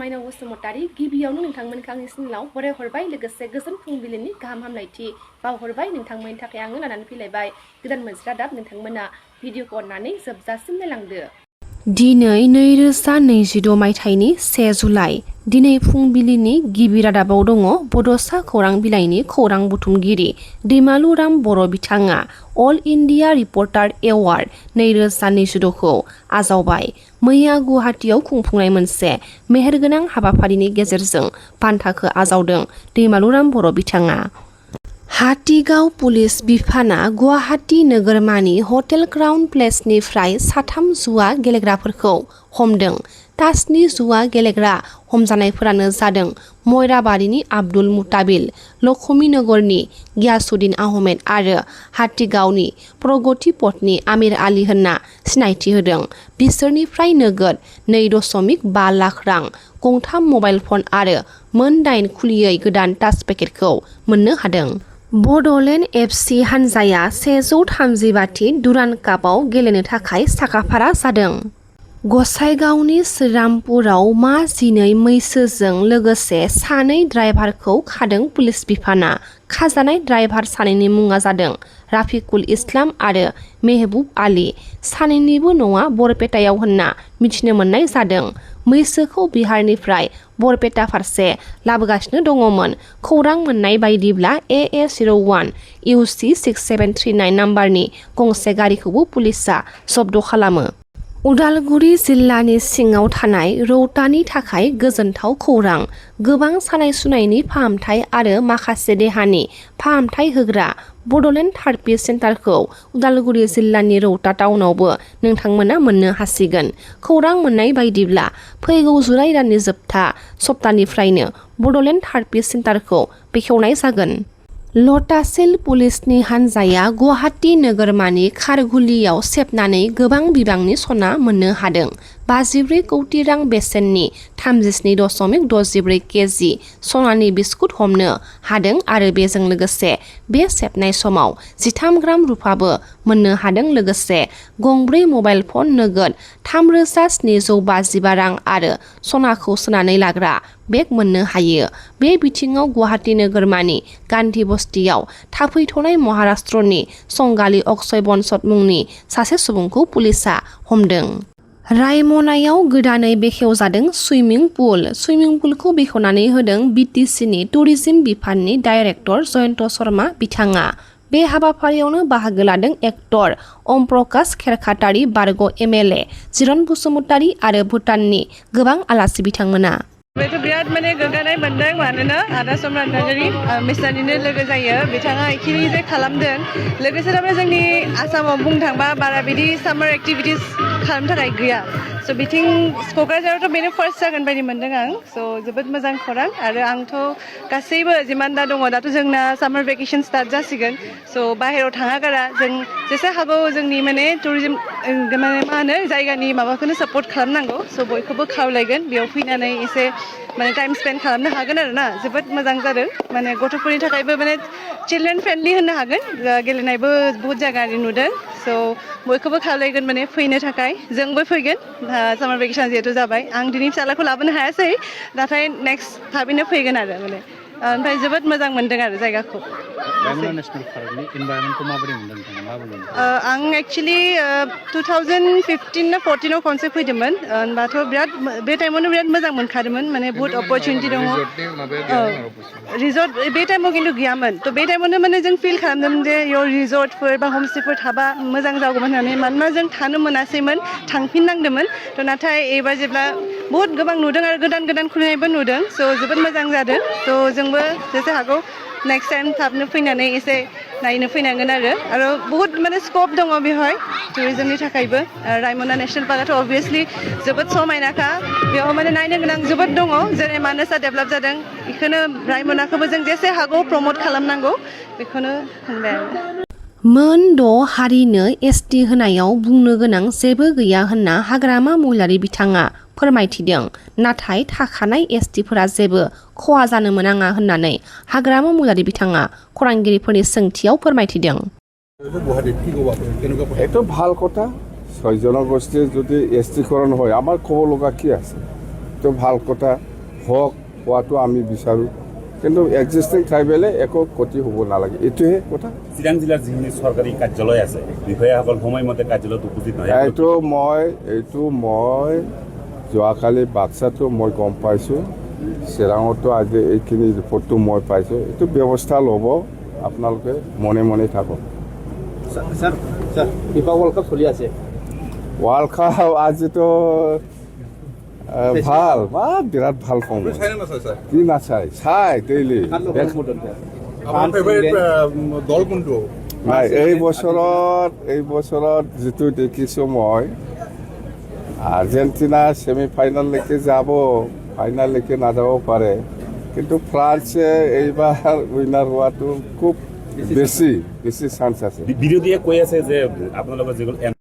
SmainaoBasumatari गिबियावनो नोंथांमोनखौ आंनि चेनेलाव बराय हरबाय लोगोसे गोजोन फुंबिलिनि गाहाम हामलायथि बावहरबाय नोंथांमोननि थाखाय आङो लानानै फैलायबाय गोदान मोनसे रादाब नोंथांमोना भिडिअखौ अननानै जोबजासिम नायलांदो। दिनै 2022 मायथाइनि 1 जुलाइ दिनै फुंबिलिनि गिबि रादाबाव दङ बड'सा खौरां बिलाइनि खौरां बुथुमगिरि दैमालु राम बर' बिथाङा अल इन्डिया रिपर्टार एवार्ड 2022 खौ आजावबाय। मैया गुवाहाटीआव खुंफुंनाय मोनसे मेहेरगोनां हाबाफारिनि गेजेरजों बान्थाखौ आजावदों दैमालु राम बर' बिथाङा। हातिगाव पुलिस बिफाना गुवाहाटी नोगोरमानि हटेल क्राउन प्लेसनिफ्राय 3 जुवा गेलेग्राफोरखौ हमदों। ताजनि जुवा गेलेग्रा हमजानायफोरानो जादों मयराबारिनि आब्दुल मुताबिल, लक्ष्मीनगरनि गियासुद्दिन आहमेद आरो हातिगावनि प्रगति पथनि आमिर आली होनना सिनायथि होदों। बिसोरनिफ्राय नोगोद 2.5 लाख रां, गंथाम मबाइल फन आरो मोन 8 खुलियै गोदान टाच पेकेटखौ मोननो हादों। बड'लेण्ड FC हानजाया 135थि दुरान्ड कापआव गेलेनो थाखाय साखाफारा जादों। गसाइगावनि श्रीरामपुराव मा 12 मैसोजों लोगोसे 2 ड्राइभारखौ खादों पुलिस बिफाना। खाजानाय ड्राइभार सानैनि मुङा जादों राफिकुल इस्लाम आरो मेहबुब आली। सानैनिबो न'आ बरपेटायाव होनना मिथिनो मोननाय जादों। मैसोखौ बिहारनिफ्राय बरपेटा फारसे लाबोगासिनो दङमोन। खौरां मोननाय बायदिब्ला AA01 UC 6739 नाम्बारनि गंसे गारिखौबो पुलिसआ जब्द खालामो। उदालगुरि जिल्लानि सिङाव थानाय रौतानि थाखाय गोजोनथाव खौरां। गोबां सानाय सुनायनि फाहामथाय आरो माखासे देहानि फाहामथाय होग्रा बड'लेण्ड थेरापि सेन्टारखौ उदालगुरि जिल्लानि रौता टाउनावबो नोंथांमोना मोननो हासिगोन। खौरां मोननाय बायदिब्ला फैगौ जुलाइ दाननि जोबथा सप्तानिफ्रायनो बड'लेण्ड थेरापि सेन्टारखौ बेखेवनाय जागोन। लतासेल पुलिसनि हानजाया गुवाहाटी नोगोरमानि खारघुलियाव सेबनानै गोबां बिबांनि सना मोननो हादों। 54 कौटि रां बेसेननि 37.64 केजि सनानि बिस्कुट हमनो हादों आरो बेजों लोगोसे बे सेबनाय समाव 13 ग्राम रुफाबो मोननो हादों। लोगोसे गंब्रै मबाइल फन, नोगोद 3,752 रां आरो सनाखौ सोनानै लाग्रा बेग मोननो हायो। बे बिथिङाव गुवाहाटी नोगोरमानि गान्धी बस्तियाव थाफैथ'नाय महाराष्ट्रनि संगालि अक्षय बन्सत मुंनि सासे सुबुंखौ पुलिसआ हमदों। रायमनायाव गोदानै बेखेवजादों सुइमिं पुल। सुइमिं पुलखौ बेखेवनानै होदों BTCनि टुरिज्म बिफाननि डाइरेक्टर जयन्त शर्मा बिथाङा। बे हाबाफारियावनो बाहागो लादों एक्टर ओम प्रकाश खेरखातारि, बारग' MLA जिरन बसुमतारी आरो भुटाननि गोबां आलासि बिथांमोना। बेथ' बिराद गोग्गानाय मोनदों मानोना आदा सम्राट नार्जारि मिसानिनो लोगो जायो। बिथाङा इखिनि जे खालामदों लोगोसे जोंनि आसामाव बुंनो थांबा बारा बिदि सामार एक्टिभिटिस खालामनो थाखाय गैया। स' बिथिं क'क्राझारावथ' बेनो फार्स्ट जागोन बायदि मोनदों आं। स' जोबोद मोजां खौरां आरो आंथ' गासैबो जिमान दा दङ दाथ' जोंना सामार भेकेसन स्टार्ट जासिगोन। स' बाहेरायाव थाङा गारा जों जेसे हागौ जोंनि टुरिज्म मा होनो जायगानि माबाखौनो सापर्ट खालामनांगौ। स' बयखौबो खावलायगोन बेयाव फैनानै एसे टाइम स्पेन्ड खालामनो हागोन आरो ना। जोबोद मोजां जादों गथ'फोरनि थाखायबो चिल्ड्रेन फ्रेन्डलि होननो हागोन। गेलेनायबो बहुत जायगा नुदों। स' बयखौबो खावलायगोन फैनो थाखाय। जोंबो फैगोन सामार भेकेसन जिहेतु जाबाय। आं दिनै फिसालाखौ लाबोनो हायासै नाथाय नेक्स्ट थाबैनो फैगोन आरो ओमफ्राय जोबोद मोजां मोनदों आरो जायगाखौ। रायमना नेसनेल पार्कनि इनभाइरनमेन्टखौ माबोरै मोनदों नोंथाङा माबोरै मोनदों? आं एक्सुवेलि 2015 ना 14 खनसे फैदोंमोन। होनबाथ' बिराद बे टाइमावनो बिराद मोजां मोनखादोंमोन। बहुत अपरचुनिटि दङ। रिजर्ट बे टाइमाव खिन्थु गैयामोन। थ' बे टाइमावनो जों फिल खालामदोंमोन जे इयाव रिजर्टफोर बा हमस्टेफोर थाबा मोजां जागौमोन होननानै। मानोना जों थानो मोनासैमोन, थांफिननांदोंमोन। थ' नाथाय एबार जेब्ला बहुत गोबां नुदों आरो गोदान खुलिनायबो नुदों। स' जोबोद मोजां जादों। थ' जोंबो जेसे हागौ नेक्स्ट टाइम थाबनो फैनानै एसे नायनो फैनांगोन आरो बहुत स्कप दङ बेवहाय टुरिज्मनि थाखायबो। रायमना नेसनेल पार्कआथ' अभियासलि जोबोद समायनाखा। बेयाव नायनो गोनां जोबोद दङ। जेरै मानसा डेभेलप जादों बेखौनो रायमनाखौबो जों जेसे हागौ प्रमट खालामनांगौ बेखौनो होनबाय आरो। मोन 6 हारिनो ST होनायाव बुंनो गोनां जेबो गैया होनना हाग्रामा महिलारि बिथाङा फोरमायथिदों। नाथाय थाखानाय STफोरा जेबो खहा जानो मोनाङा होननानै हाग्रामा महिलारि बिथाङा खौरांगिरिफोरनि सोंथियाव फोरमायथिदों। এইটো ভাল কথা। 6 জনগোষ্ঠীৰ যদি ST কৰণ হয় আমাৰ ক'ব লগা কি আছে? এইটো ভাল কথা। হোৱাটো আমি বিচাৰোঁ কিন্তু এক্সিষ্টিং ট্ৰাইবেলে একো ক্ষতি হ'ব নালাগে এইটোহে কথা চিৰাং জিলাৰ যিখিনি চৰকাৰী কাৰ্যালয় আছে বিষয়াসকল সময়মতে কাৰ্যালয়ত উপস্থিত নহয় এইটো মই যোৱাকালি বাক্সাটো মই গম পাইছোঁ চিৰাঙতো আজি এইখিনি ৰিপৰ্টটো মই পাইছোঁ এইটো ব্যৱস্থা ল'ব আপোনালোকে মনে মনে থাকক ফিফা ৱৰ্ল্ড কাপ চলি আছে ৱৰ্ল্ড কাপ আজিতো ভাল বিৰাট ভাল পাওঁ কি নাচাই চাই ডেইলি দল কোনটো নাই এই বছৰত যিটো দেখিছোঁ মই আৰ্জেণ্টিনা ছেমি ফাইনেললৈকে যাব ফাইনেললৈকে নাযাব পাৰে কিন্তু ফ্ৰান্সে এইবাৰ উইনাৰ হোৱাটো খুব বেছি চান্স আছে বিৰোধীয়ে কৈ আছে যে আপোনালোকৰ যিবোৰ